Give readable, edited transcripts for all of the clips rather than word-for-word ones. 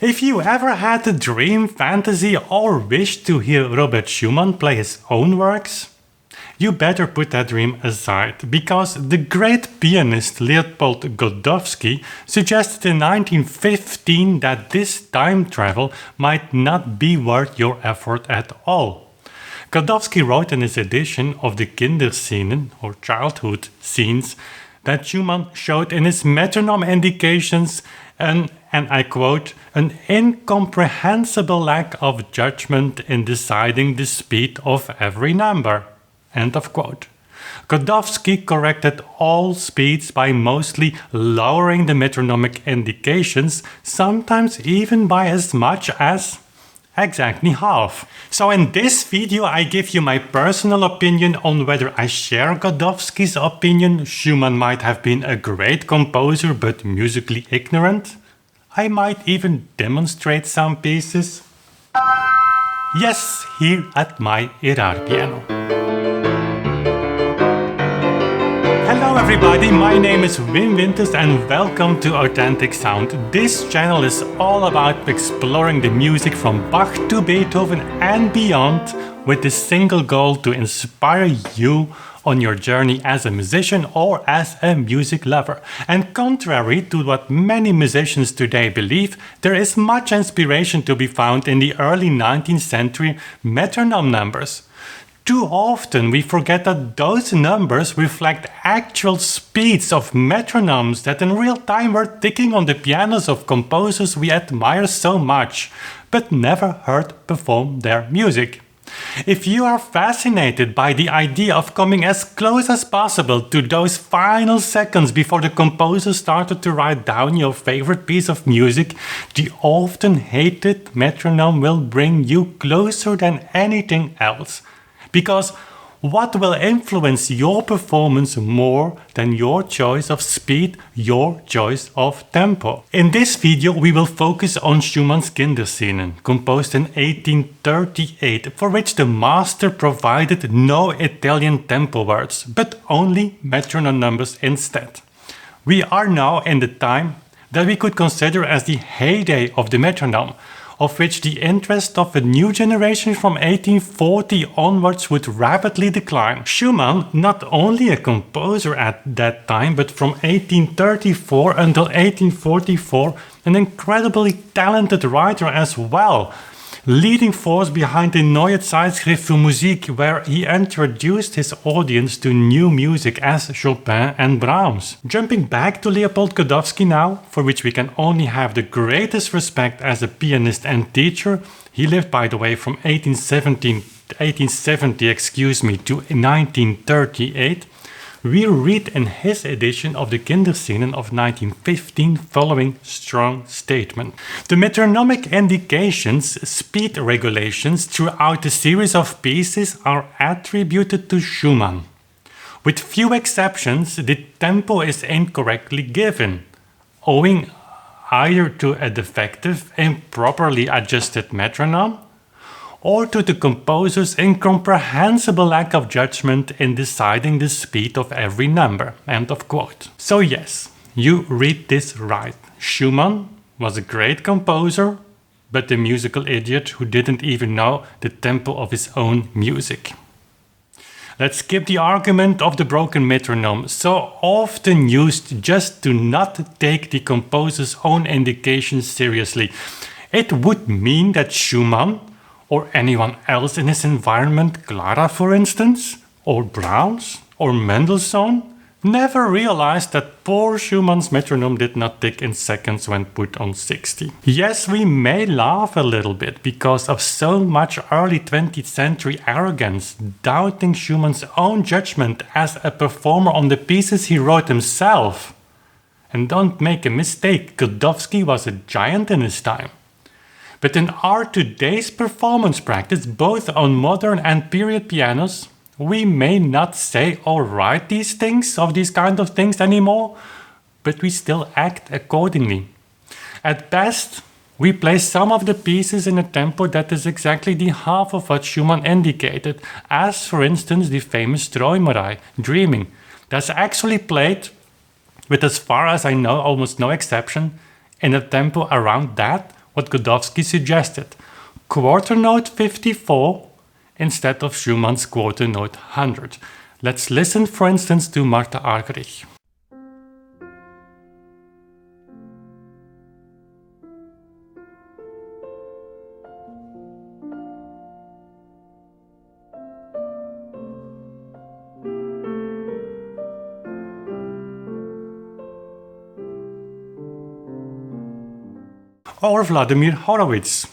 If you ever had a dream, fantasy, or wish to hear Robert Schumann play his own works, you better put that dream aside, because the great pianist Leopold Godowski suggested in 1915 that this time travel might not be worth your effort at all. Godowski wrote in his edition of the Kinderscenen, or childhood scenes, that Schumann showed in his metronome indications and I quote, an incomprehensible lack of judgment in deciding the speed of every number. End of quote. Godowski corrected all speeds by mostly lowering the metronomic indications, sometimes even by as much as exactly half. So in this video I give you my personal opinion on whether I share Godowski's opinion. Schumann might have been a great composer but musically ignorant. I might even demonstrate some pieces. Yes, here at my Erard piano. Hello everybody, my name is Wim Winters and welcome to Authentic Sound. This channel is all about exploring the music from Bach to Beethoven and beyond, with the single goal to inspire you on your journey as a musician or as a music lover. And contrary to what many musicians today believe, there is much inspiration to be found in the early 19th century metronome numbers. Too often we forget that those numbers reflect actual speeds of metronomes that in real time were ticking on the pianos of composers we admire so much, but never heard perform their music. If you are fascinated by the idea of coming as close as possible to those final seconds before the composer started to write down your favorite piece of music, the often hated metronome will bring you closer than anything else. Because what will influence your performance more than your choice of speed, your choice of tempo? In this video we will focus on Schumann's Kinderscenen, composed in 1838, for which the master provided no Italian tempo words, but only metronome numbers instead. We are now in the time that we could consider as the heyday of the metronome, of which the interest of a new generation from 1840 onwards would rapidly decline. Schumann, not only a composer at that time, but from 1834 until 1844, an incredibly talented writer as well, leading force behind the Neue Zeitschrift für Musik, where he introduced his audience to new music as Chopin and Brahms. Jumping back to Leopold Godowski now, for which we can only have the greatest respect as a pianist and teacher. He lived, by the way, from 1870 to 1938. We read in his edition of the Kinderscenen of 1915 following strong statement. The metronomic indications, speed regulations throughout the series of pieces are attributed to Schumann. With few exceptions, the tempo is incorrectly given, owing either to a defective, improperly adjusted metronome, or to the composer's incomprehensible lack of judgment in deciding the speed of every number. End of quote. So yes, you read this right. Schumann was a great composer, but a musical idiot who didn't even know the tempo of his own music. Let's skip the argument of the broken metronome, so often used just to not take the composer's own indications seriously. It would mean that Schumann, or anyone else in his environment, Clara for instance, or Brahms, or Mendelssohn, never realized that poor Schumann's metronome did not tick in seconds when put on 60. Yes, we may laugh a little bit because of so much early 20th century arrogance, doubting Schumann's own judgment as a performer on the pieces he wrote himself. And don't make a mistake, Godowski was a giant in his time. But in our today's performance practice, both on modern and period pianos, we may not say or write these kind of things anymore, but we still act accordingly. At best, we play some of the pieces in a tempo that is exactly the half of what Schumann indicated, as for instance the famous Träumerei, Dreaming, that's actually played, with as far as I know almost no exception, in a tempo around that what Godowski suggested, quarter note 54 instead of Schumann's quarter note 100. Let's listen, for instance, to Martha Argerich. Or Vladimir Horowitz.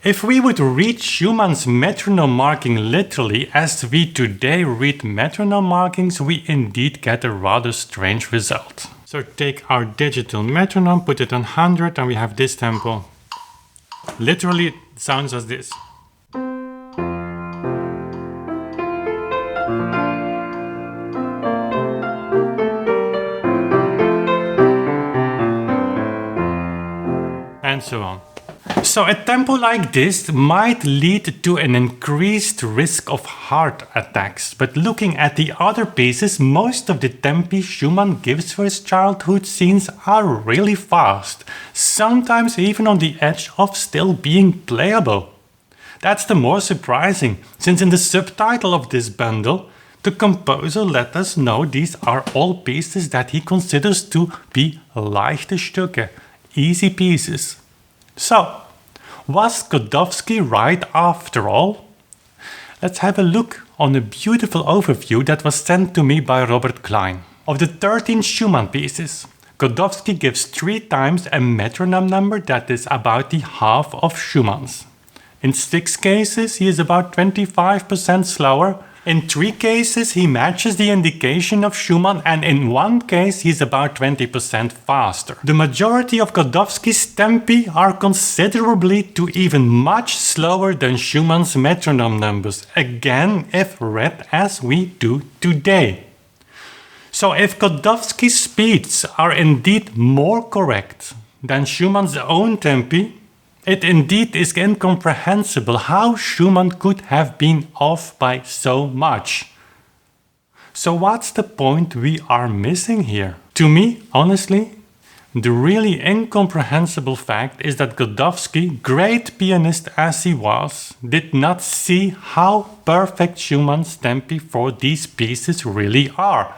If we would read Schumann's metronome marking literally as we today read metronome markings, we indeed get a rather strange result. So take our digital metronome, put it on 100 and we have this tempo. Literally it sounds as this. And so on. So a tempo like this might lead to an increased risk of heart attacks, but looking at the other pieces, most of the tempi Schumann gives for his childhood scenes are really fast, sometimes even on the edge of still being playable. That's the more surprising, since in the subtitle of this bundle, the composer let us know these are all pieces that he considers to be leichte Stücke, easy pieces. So, was Godowski right after all? Let's have a look on a beautiful overview that was sent to me by Robert Klein. Of the 13 Schumann pieces, Godowski gives 3 times a metronome number that is about the half of Schumann's. In 6 cases he is about 25% slower. In 3 cases he matches the indication of Schumann, and in 1 case he is about 20% faster. The majority of Godowski's tempi are considerably to even much slower than Schumann's metronome numbers, again if read as we do today. So if Godowski's speeds are indeed more correct than Schumann's own tempi, it indeed is incomprehensible how Schumann could have been off by so much. So what's the point we are missing here? To me, honestly, the really incomprehensible fact is that Godowski, great pianist as he was, did not see how perfect Schumann's tempi for these pieces really are.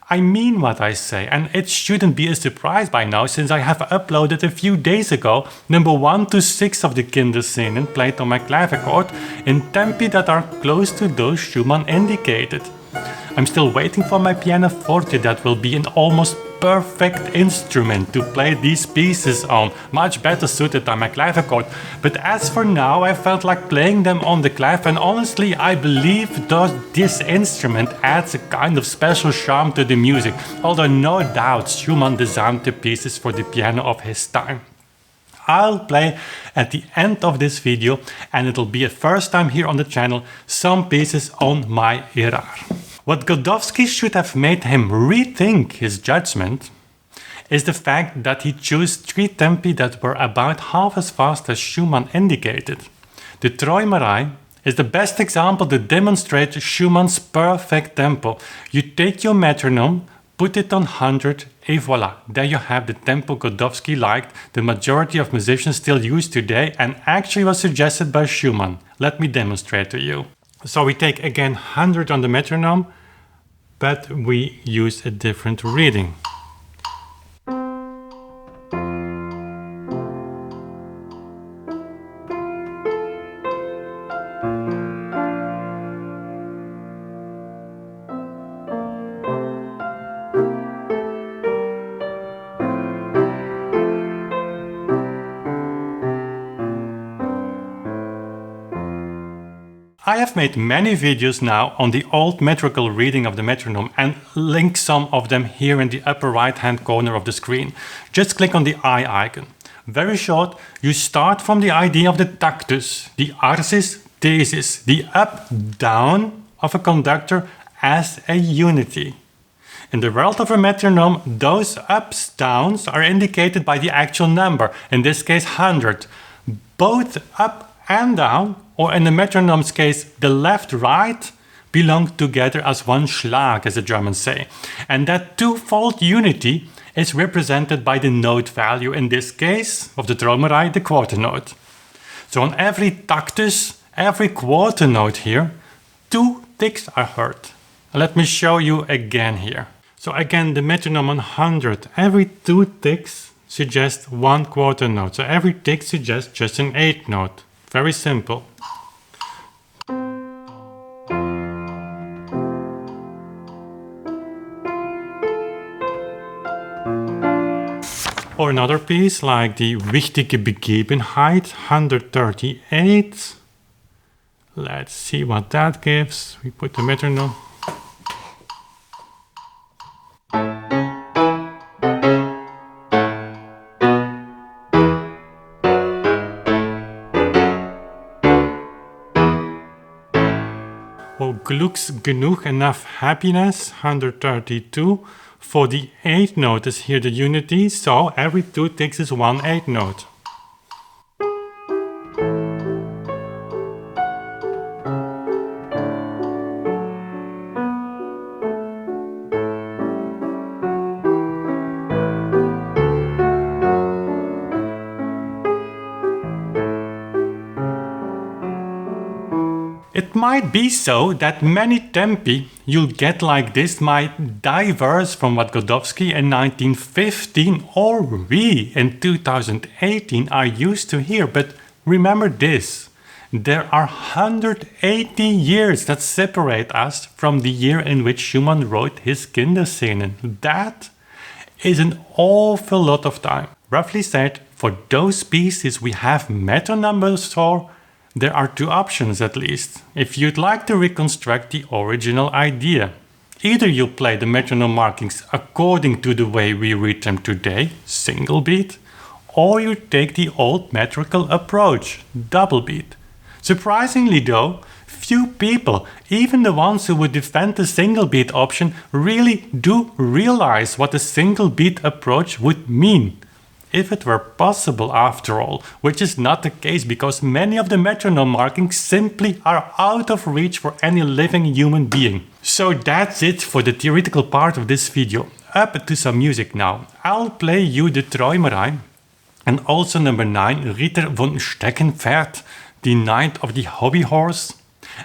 I mean what I say, and it shouldn't be a surprise by now, since I have uploaded a few days ago number 1 to 6 of the Kinderscenen played on my clavichord in tempi that are close to those Schumann indicated. I'm still waiting for my pianoforte that will be an almost perfect instrument to play these pieces on, much better suited than my clavichord. But as for now, I felt like playing them on the clav, and honestly I believe this instrument adds a kind of special charm to the music, although no doubt Schumann designed the pieces for the piano of his time. I'll play at the end of this video, and it'll be a first time here on the channel, some pieces on my Erard. What Godowski should have made him rethink his judgment is the fact that he chose 3 tempi that were about half as fast as Schumann indicated. The Träumerei is the best example to demonstrate Schumann's perfect tempo. You take your metronome, put it on 100, et voila, there you have the tempo Godowski liked, the majority of musicians still use today, and actually was suggested by Schumann. Let me demonstrate to you. So we take again 100 on the metronome, but we use a different reading. I have made many videos now on the old metrical reading of the metronome and link some of them here in the upper right hand corner of the screen. Just click on the eye icon. Very short, you start from the idea of the tactus, the arsis, thesis, the up-down of a conductor as a unity. In the world of a metronome, those ups, downs are indicated by the actual number, in this case 100. Both up and down, or in the metronome's case, the left, right, belong together as one Schlag, as the Germans say. And that twofold unity is represented by the note value, in this case of the Träumerei, the quarter note. So on every tactus, every quarter note here, 2 ticks are heard. Let me show you again here. So again, the metronome on 100, every 2 ticks suggest 1 quarter note. So every tick suggests just an 8th note. Very simple. Or another piece like the Wichtige Begebenheit 138. Let's see what that gives. We put the metronome. Oh, Glücks genug, enough happiness 132. For the 8th note is here the unity, so every 2 ticks is 1 8th note. It might be so that many tempi you'll get like this might diverge from what Godowski in 1915 or we in 2018 are used to hear, but remember this, there are 180 years that separate us from the year in which Schumann wrote his Kinderscenen. That is an awful lot of time. Roughly said, for those pieces we have metronomes for, there are 2 options at least, if you'd like to reconstruct the original idea. Either you play the metronome markings according to the way we read them today, single beat, or you take the old metrical approach, double beat. Surprisingly though, few people, even the ones who would defend the single beat option, really do realize what a single beat approach would mean. If it were possible after all, which is not the case because many of the metronome markings simply are out of reach for any living human being. So that's it for the theoretical part of this video. Up to some music now. I'll play you the Träumerei and also number 9, Ritter von Steckenpferd, the Knight of the Hobby Horse,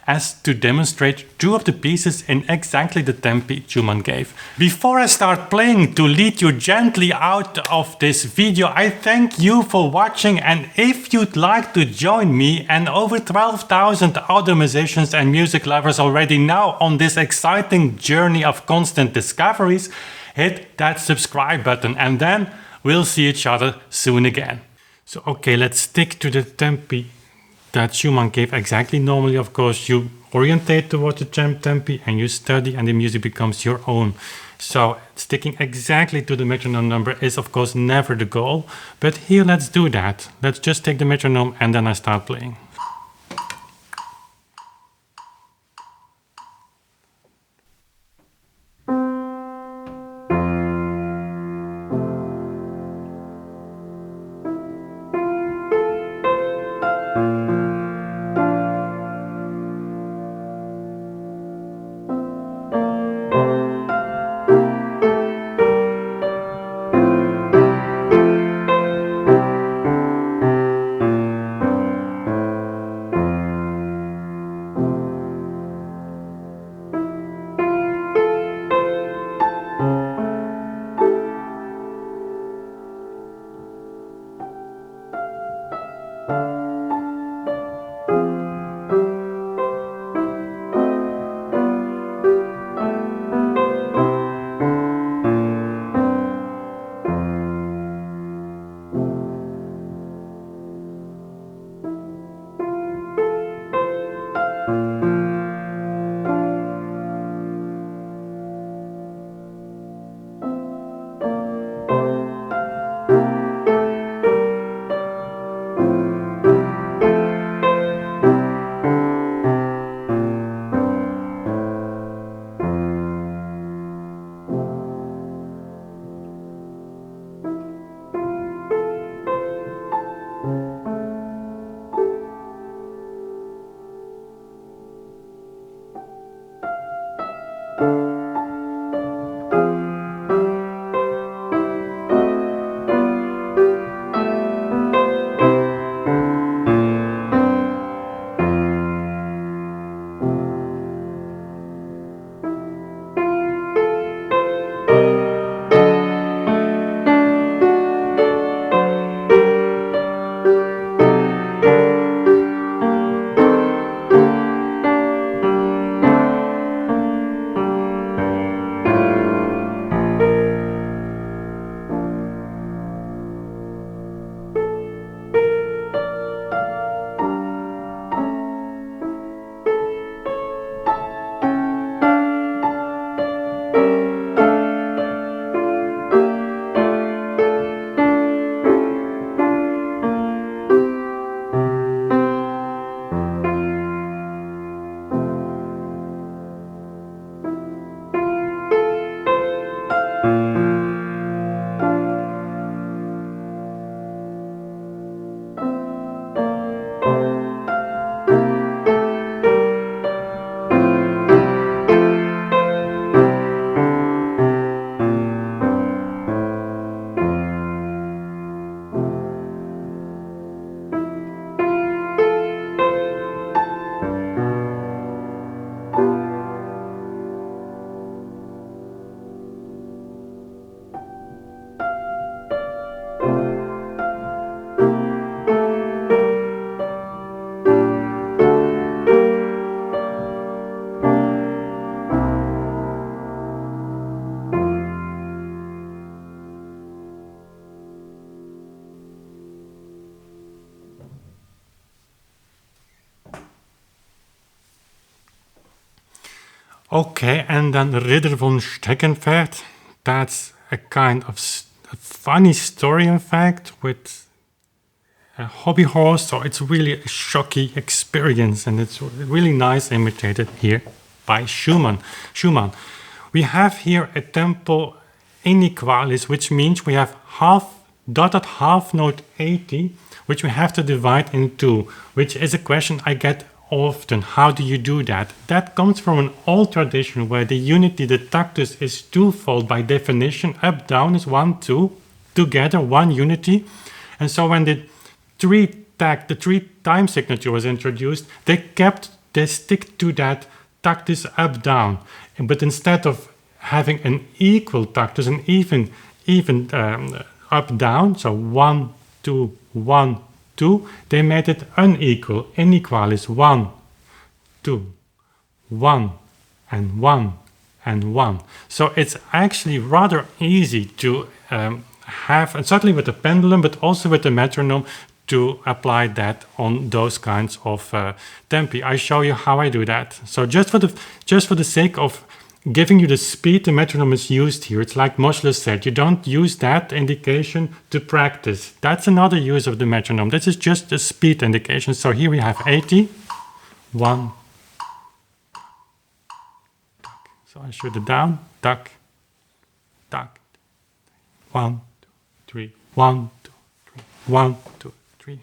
as to demonstrate 2 of the pieces in exactly the tempi Schumann gave. Before I start playing to lead you gently out of this video, I thank you for watching, and if you'd like to join me and over 12,000 other musicians and music lovers already now on this exciting journey of constant discoveries, hit that subscribe button and then we'll see each other soon again. So okay, let's stick to the tempi that Schumann gave exactly. Normally, of course, you orientate towards the tempi and you study and the music becomes your own. So sticking exactly to the metronome number is of course never the goal, but here let's do that. Let's just take the metronome and then I start playing. Okay, and then Ritter von Steckenpferd. That's a kind of a funny story, in fact, with a hobby horse. So it's really a shocking experience, and it's really nice imitated here by Schumann. We have here a tempo inequalis, which means we have dotted half note 80, which we have to divide in two, which is a question I get often. How do you do that? That comes from an old tradition where the unity, the tactus, is twofold by definition. Up, down is 1, 2, together, one unity. And so when the three time signature was introduced, they stick to that tactus up, down. But instead of having an equal tactus, an even up, down, so 1, 2, 1, 2, they made it unequal. Inequalis 1, 2, 1, and 1, and 1. So it's actually rather easy to have, and certainly with the pendulum, but also with the metronome, to apply that on those kinds of tempi. I show you how I do that. So just for the sake of giving you the speed the metronome is used here, it's like Moschler said, you don't use that indication to practice. That's another use of the metronome. This is just a speed indication. So here we have 80. 1. So I shoot it down. Duck. Duck. 1, 2, 3. 1, 2, 3. 1, 2, 3.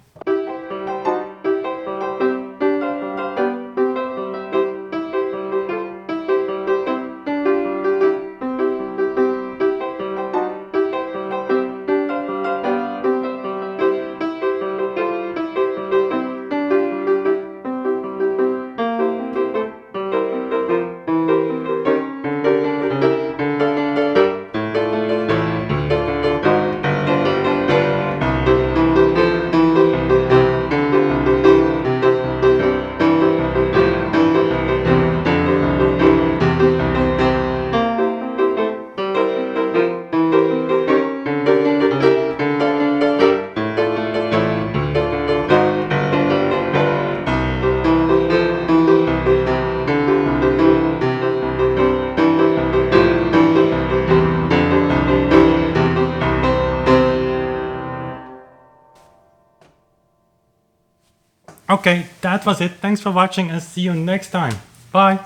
Okay, that was it. Thanks for watching and see you next time. Bye.